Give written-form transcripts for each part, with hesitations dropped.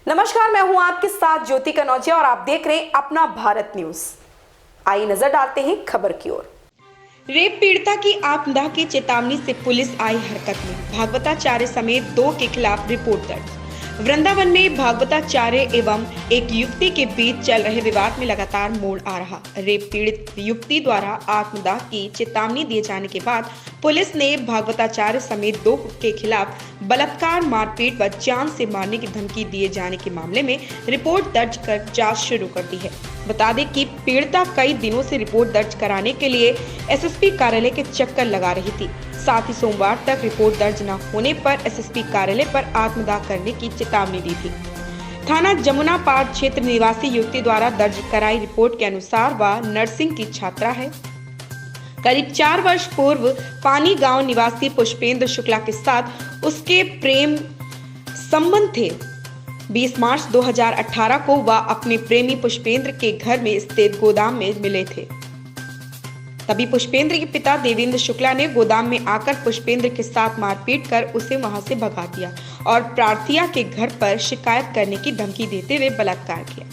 नमस्कार, मैं हूं आपके साथ ज्योति कनौजिया और आप देख रहे हैं अपना भारत न्यूज। आइए नजर डालते हैं खबर की ओर। रेप पीड़िता की आत्मदाह की चेतावनी से पुलिस आई हरकत में। भागवताचार्य समेत 2 के खिलाफ रिपोर्ट दर्ज। वृंदावन में भागवताचार्य एवं एक युवती के बीच चल रहे विवाद में लगातार मोड़ आ रहा। रेप पीड़ित युवती द्वारा आत्मदाह की चेतावनी दिए जाने के बाद पुलिस ने भागवताचार्य समेत 2 के खिलाफ बलात्कार, मारपीट व जान से मारने की धमकी दिए जाने के मामले में रिपोर्ट दर्ज कर जांच शुरू कर दी है। बता दें कि पीड़िता कई दिनों से रिपोर्ट दर्ज कराने के लिए एसएसपी कार्यालय के चक्कर लगा रही थी। साथ ही सोमवार तक रिपोर्ट दर्ज न होने पर एसएसपी कार्यालय पर आत्मदाह करने की चेतावनी दी थी। थाना जमुना पार क्षेत्र निवासी युवती द्वारा दर्ज कराई रिपोर्ट के अनुसार वह नर्सिंग की छात्रा है। करीब 4 वर्ष पूर्व पानी गांव निवासी पुष्पेंद्र शुक्ला के साथ उसके प्रेम संबंध थे। 20 मार्च 2018 को वह अपने प्रेमी पुष्पेंद्र के घर में स्थित गोदाम में मिले थे। तभी पुष्पेंद्र के पिता देवेंद्र शुक्ला ने गोदाम में आकर पुष्पेंद्र के साथ मारपीट कर उसे वहां से भगा दिया और प्रार्थिया के घर पर शिकायत करने की धमकी देते हुए बलात्कार किया।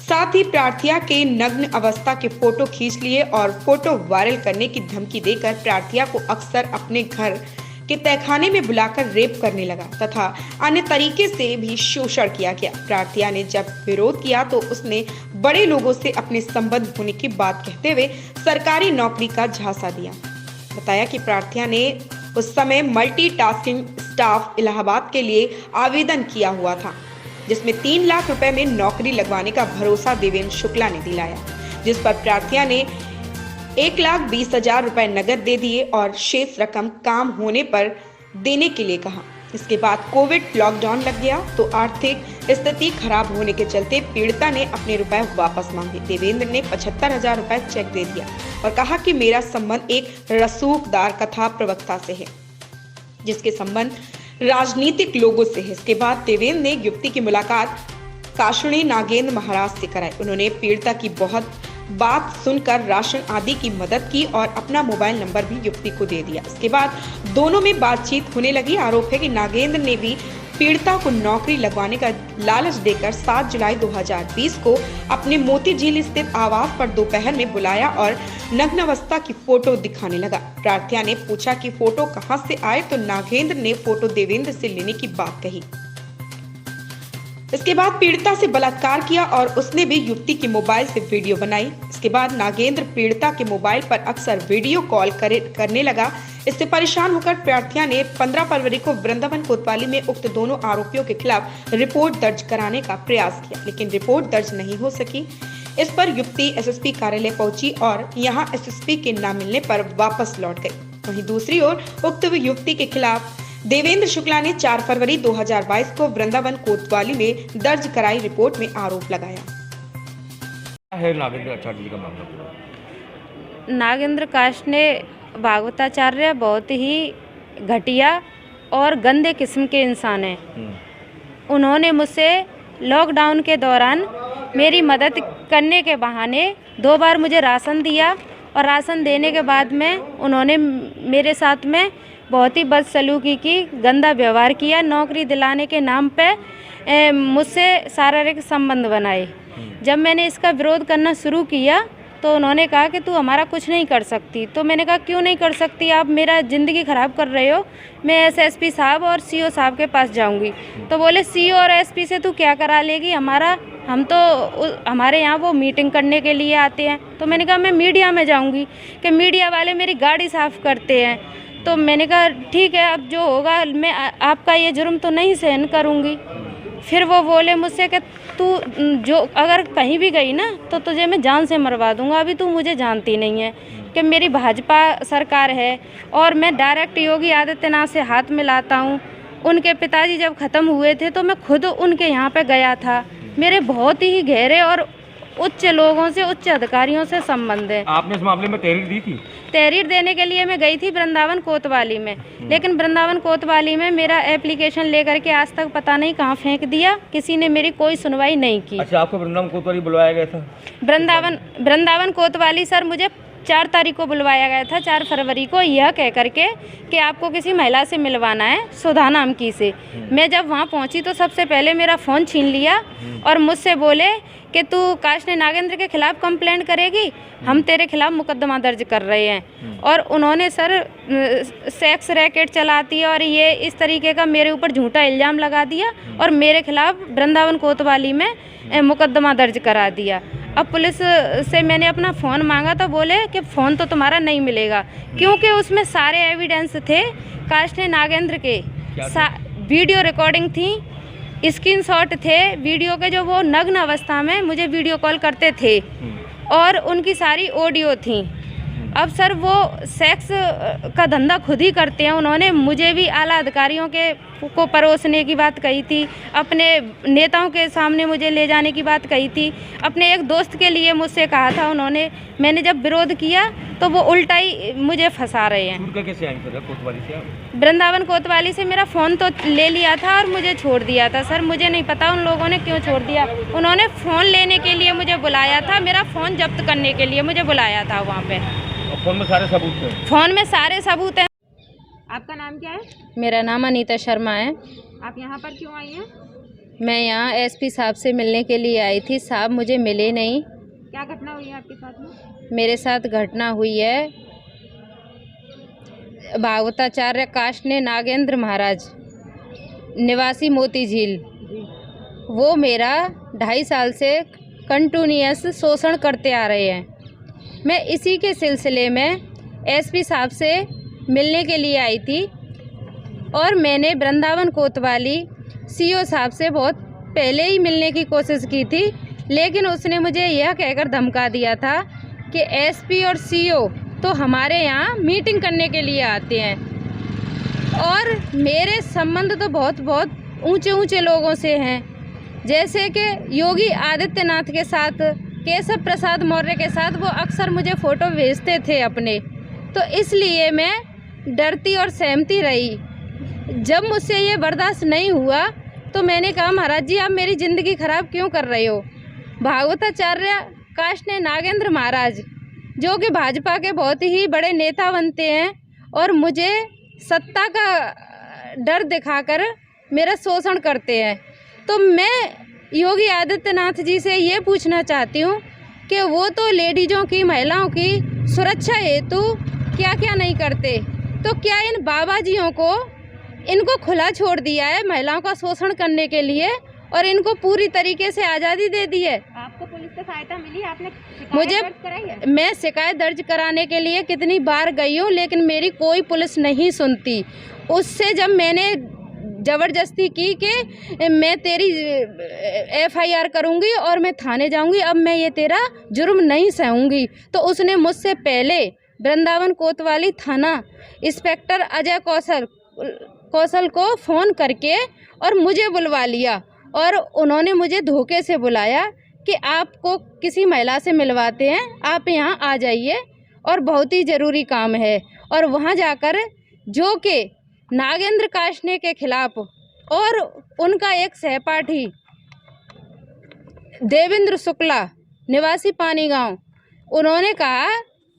साथ ही प्रार्थिया के नग्न अवस्था के फोटो खींच लिए और फोटो वायरल करने की धमकी देकर प्रार्थिया को अक्सर अपने घर के तहखाने में बुलाकर रेप करने लगा तथा अन्य तरीके से भी शोषण किया गया। प्रार्थिया ने जब विरोध किया तो उसने बड़े लोगों से अपने संबंध होने की बात कहते हुए सरकारी नौकरी का झांसा दिया। बताया कि प्रार्थिया ने उस समय मल्टीटास्किंग स्टाफ इलाहाबाद के लिए आवेदन किया हुआ था, जिसमें 3 लाख रुपए में नौकरी लगवाने का भरोसा देवेंद्र शुक्ला ने दिलाया, जिस पर प्रार्थिया ने 1,20,000 रुपए नगद दे दिए और शेष रकम काम होने पर देने के लिए कहा। इसके बाद कोविड लॉकडाउन लग गया तो आर्थिक स्थिति खराब होने के चलते पीड़िता ने अपने रुपए वापस मांगे। देवेंद्र ने 75,000 रुपए चेक दे दिया और कहा कि मेरा संबंध एक रसूखदार कथा प्रवक्ता से है, जिसके संबंध राजनीतिक लोगों से है। इसके बाद देवेंद्र ने युवती की मुलाकात काशुणी नागेंद्र महाराज से कराई। उन्होंने पीड़िता की बहुत बात सुनकर राशन आदि की मदद की और अपना मोबाइल नंबर भी युवती को दे दिया। इसके बाद दोनों में बातचीत होने लगी। आरोप है कि नागेंद्र ने भी पीड़िता को नौकरी लगवाने का लालच देकर 7 जुलाई 2020 को अपने मोती झील स्थित आवास पर दोपहर में बुलाया और नग्न अवस्था की फोटो दिखाने लगा। प्रार्थिया ने पूछा कि फोटो कहां से आए तो नागेंद्र ने फोटो देवेंद्र से लेने की बात कही। इसके बाद पीड़िता से बलात्कार किया और उसने भी युवती के मोबाइल से वीडियो बनाई। इसके बाद नागेंद्र पीड़िता के मोबाइल पर अक्सर वीडियो कॉल करने लगा। इससे परेशान होकर प्रार्थिया ने 15 फरवरी को वृंदावन कोतवाली में उक्त दोनों आरोपियों के खिलाफ रिपोर्ट दर्ज कराने का प्रयास किया, लेकिन रिपोर्ट दर्ज नहीं हो सकी। इस पर युवती एसएसपी कार्यालय पहुंची और यहां एसएसपी के न मिलने पर वापस लौट गई। वहीं दूसरी ओर उक्त युवती के खिलाफ देवेंद्र शुक्ला ने 4 फरवरी 2022 को वृंदावन कोतवाली में दर्ज कराई रिपोर्ट में आरोप लगाया। है नागेंद्र आचार्य का मामला। नागेंद्र काष्ट ने भागवताचार्य बहुत ही घटिया और गंदे किस्म के इंसान हैं। उन्होंने मुझसे लॉकडाउन के दौरान मेरी मदद करने के बहाने 2 बार मुझे राशन दिया और राशन देने के बाद में उन्होंने मेरे साथ में बहुत ही बदसलूकी की, गंदा व्यवहार किया। नौकरी दिलाने के नाम पे मुझसे शारीरिक संबंध बनाए। जब मैंने इसका विरोध करना शुरू किया तो उन्होंने कहा कि तू हमारा कुछ नहीं कर सकती। तो मैंने कहा क्यों नहीं कर सकती, आप मेरा ज़िंदगी ख़राब कर रहे हो। मैं एसएसपी साहब और सीओ साहब के पास जाऊंगी। तो बोले सीओ और एसपी से तू क्या करा लेगी, हम तो हमारे यहाँ वो मीटिंग करने के लिए आते हैं। तो मैंने कहा मैं मीडिया में जाऊंगी कि मीडिया वाले मेरी गाड़ी साफ़ करते हैं। तो मैंने कहा ठीक है, अब जो होगा मैं आपका ये जुर्म तो नहीं सहन करूँगी। फिर वो बोले मुझसे कि तू जो अगर कहीं भी गई ना तो तुझे मैं जान से मरवा दूंगा, अभी तू मुझे जानती नहीं है कि मेरी भाजपा सरकार है और मैं डायरेक्ट योगी आदित्यनाथ से हाथ मिलाता हूँ। उनके पिताजी जब ख़त्म हुए थे तो मैं खुद उनके यहाँ पे गया था। मेरे बहुत ही गहरे और उच्च लोगों से, उच्च अधिकारियों से संबंध है। आपने इस मामले में तहरीर दी थी? तहरीर देने के लिए मैं गई थी वृंदावन कोतवाली में, लेकिन वृंदावन कोतवाली में मेरा एप्लीकेशन लेकर के आज तक पता नहीं कहाँ फेंक दिया। किसी ने मेरी कोई सुनवाई नहीं की। अच्छा, आपको वृंदावन कोतवाली बुलवाया गया था? वृंदावन कोतवाली सर मुझे 4 तारीख को बुलवाया गया था, 4 फरवरी को, यह कह करके कि आपको किसी महिला से मिलवाना है, सुधा नाम की से। मैं जब वहाँ पहुँची तो सबसे पहले मेरा फ़ोन छीन लिया और मुझसे बोले कि तू काशनी नागेंद्र के खिलाफ़ कंप्लेंट करेगी, हम तेरे खिलाफ़ मुकदमा दर्ज कर रहे हैं। और उन्होंने सर सेक्स रैकेट चलाती है और ये इस तरीके का मेरे ऊपर झूठा इल्ज़ाम लगा दिया और मेरे खिलाफ़ वृंदावन कोतवाली में मुकदमा दर्ज करा दिया। अब पुलिस से मैंने अपना फ़ोन मांगा तो बोले कि फ़ोन तो तुम्हारा नहीं मिलेगा, क्योंकि उसमें सारे एविडेंस थे काशनी नागेंद्र के, वीडियो रिकॉर्डिंग थी, स्क्रीनशॉट थे वीडियो के, जो वो नग्न अवस्था में मुझे वीडियो कॉल करते थे और उनकी सारी ऑडियो थी। अब सर वो सेक्स का धंधा खुद ही करते हैं। उन्होंने मुझे भी आला अधिकारियों के को परोसने की बात कही थी, अपने नेताओं के सामने मुझे ले जाने की बात कही थी, अपने एक दोस्त के लिए मुझसे कहा था उन्होंने। मैंने जब विरोध किया तो वो उल्टा ही मुझे फंसा रहे हैं। कैसे आई फिर कोतवाली से? वृंदावन कोतवाली से मेरा फ़ोन तो ले लिया था और मुझे छोड़ दिया था। सर मुझे नहीं पता उन लोगों ने क्यों छोड़ दिया। उन्होंने फ़ोन लेने के लिए मुझे बुलाया था, मेरा फ़ोन जब्त करने के लिए मुझे बुलाया था वहाँ पे। फ़ोन में सारे सबूत थे? फ़ोन में सारे सबूत हैं। आपका नाम क्या है? मेरा नाम अनीता शर्मा है। आप यहाँ पर क्यों आई हैं? मैं यहाँ एसपी साहब से मिलने के लिए आई थी। साहब मुझे मिले नहीं। क्या घटना हुई है आपके साथ में? मेरे साथ घटना हुई है, भागवताचार्य काशनी नागेंद्र महाराज निवासी मोती झील, वो मेरा 2.5 साल से कंटिन्यूअस शोषण करते आ रहे हैं। मैं इसी के सिलसिले में एसपी साहब से मिलने के लिए आई थी और मैंने वृंदावन कोतवाली सीओ साहब से बहुत पहले ही मिलने की कोशिश की थी, लेकिन उसने मुझे यह कहकर धमका दिया था कि एसपी और सीओ तो हमारे यहाँ मीटिंग करने के लिए आते हैं और मेरे संबंध तो बहुत ऊंचे ऊंचे लोगों से हैं, जैसे कि योगी आदित्यनाथ के साथ, केशव प्रसाद मौर्य के साथ वो अक्सर मुझे फ़ोटो भेजते थे अपने। तो इसलिए मैं डरती और सहमती रही। जब मुझसे ये बर्दाश्त नहीं हुआ तो मैंने कहा महाराज जी आप मेरी ज़िंदगी ख़राब क्यों कर रहे हो। भागवताचार्य काशनी नागेंद्र महाराज जो कि भाजपा के बहुत ही बड़े नेता बनते हैं और मुझे सत्ता का डर दिखाकर मेरा शोषण करते हैं, तो मैं योगी आदित्यनाथ जी से ये पूछना चाहती हूँ कि वो तो लेडीज़ों की, महिलाओं की सुरक्षा हेतु क्या क्या नहीं करते, तो क्या इन बाबा जियों को इनको खुला छोड़ दिया है महिलाओं का शोषण करने के लिए और इनको पूरी तरीके से आज़ादी दे दी है। आपको पुलिस से सहायता मिली? आपने मुझे दर्ज कराई है? मैं शिकायत दर्ज कराने के लिए कितनी बार गई हूँ, लेकिन मेरी कोई पुलिस नहीं सुनती। उससे जब मैंने ज़बरदस्ती की कि मैं तेरी FIR करूँगी और मैं थाने जाऊँगी, अब मैं ये तेरा जुर्म नहीं सहूँगी, तो उसने मुझसे पहले वृंदावन कोतवाली थाना इंस्पेक्टर अजय कौशल को फ़ोन करके और मुझे बुलवा लिया और उन्होंने मुझे धोखे से बुलाया कि आपको किसी महिला से मिलवाते हैं, आप यहाँ आ जाइए और बहुत ही ज़रूरी काम है। और वहाँ जाकर जो कि नागेंद्र काशनी के खिलाफ और उनका एक सहपाठी देवेंद्र शुक्ला निवासी पानी गांव, उन्होंने कहा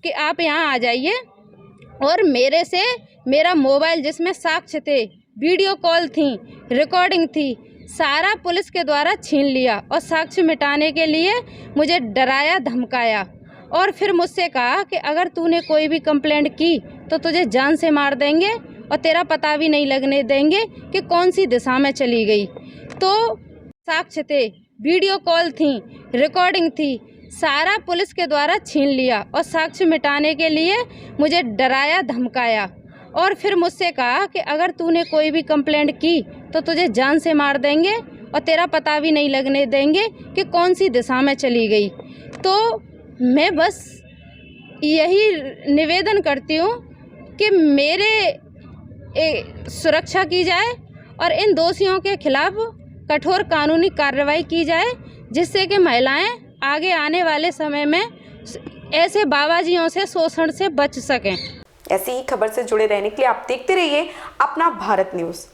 कि आप यहाँ आ जाइए और मेरे से मेरा मोबाइल जिसमें साक्ष्य थे, वीडियो कॉल थी, रिकॉर्डिंग थी, सारा पुलिस के द्वारा छीन लिया और साक्ष्य मिटाने के लिए मुझे डराया धमकाया और फिर मुझसे कहा कि अगर तूने कोई भी कंप्लेंट की तो तुझे जान से मार देंगे और तेरा पता भी नहीं लगने देंगे कि कौन सी दिशा में चली गई। तो साक्ष्य थे, वीडियो कॉल थी, रिकॉर्डिंग थी, सारा पुलिस के द्वारा छीन लिया और साक्ष्य मिटाने के लिए मुझे डराया धमकाया और फिर मुझसे कहा कि अगर तूने कोई भी कंप्लेंट की तो तुझे जान से मार देंगे और तेरा पता भी नहीं लगने देंगे कि कौन सी दिशा में चली गई। तो मैं बस यही निवेदन करती हूँ कि मेरे सुरक्षा की जाए और इन दोषियों के खिलाफ कठोर कानूनी कार्रवाई की जाए, जिससे कि महिलाएं आगे आने वाले समय में ऐसे बाबाजियों से शोषण से बच सकें। ऐसी ही खबर से जुड़े रहने के लिए आप देखते रहिए अपना भारत न्यूज़।